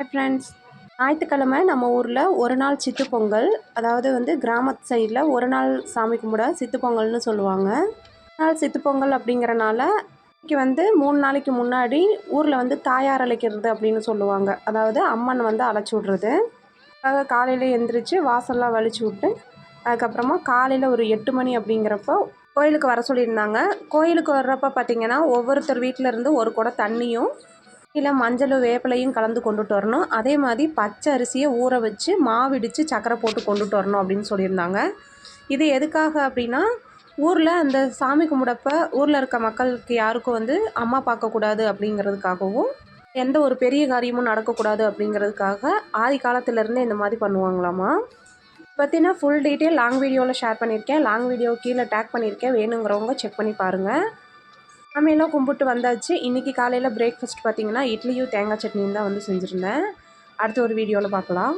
Friends, ஞாயிற்றுக்கிழமை நம்ம ஊரில் ஒரு நாள் சித்து பொங்கல். அதாவது கிராமத்து சைடில் ஒரு நாள் சாமி கும்பிட சித்து பொங்கல்னு சொல்லுவாங்க. ஒரு நாள் சித்து பொங்கல் அப்படிங்கிறனால இன்னைக்கு 3 நாளைக்கு முன்னாடி ஊரில் தாயார் அழைக்கிறது அப்படின்னு சொல்லுவாங்க. அதாவது அம்மன் அழைச்சி விட்றது. அதுக்காக காலையில் எழுந்திரிச்சு வாசல்லாம் வலிச்சு விட்டு அதுக்கப்புறமா காலையில் ஒரு 8 மணி அப்படிங்கிறப்போ கோயிலுக்கு வர சொல்லியிருந்தாங்க. கோயிலுக்கு வர்றப்ப பார்த்திங்கன்னா ஒவ்வொருத்தர் வீட்டில் இருந்து ஒரு குடம் தண்ணியும் இல்லை மஞ்சளும் வேப்பிலையும் கலந்து கொண்டுட்டு வரணும். அதே மாதிரி பச்சை அரிசியை ஊற வச்சு மாவிடித்து சக்கரை போட்டு கொண்டுட்டு வரணும் அப்படின்னு சொல்லியிருந்தாங்க. இது எதுக்காக அப்படின்னா, ஊரில் அந்த சாமி கும்பிடப்ப ஊரில் இருக்க மக்களுக்கு யாருக்கும் அம்மா பார்க்கக்கூடாது அப்படிங்கிறதுக்காகவும், எந்த ஒரு பெரிய காரியமும் நடக்கக்கூடாது அப்படிங்கிறதுக்காக ஆதி காலத்திலேருந்தே இந்த மாதிரி பண்ணுவாங்களாமா. பற்றினா ஃபுல் டீட்டெயில் லாங் வீடியோவில் ஷேர் பண்ணியிருக்கேன். லாங் வீடியோ கீழே டேக் பண்ணியிருக்கேன். வேணுங்கிறவங்க செக் பண்ணி பாருங்கள். சாமியெல்லாம் கும்பிட்டு வந்தாச்சு. இன்றைக்கி காலையில் பிரேக்ஃபாஸ்ட் பார்த்திங்கன்னா இட்லியும் தேங்காய் சட்னியும் தான் செஞ்சுருந்தேன். அடுத்த ஒரு வீடியோவில் பார்க்கலாம்.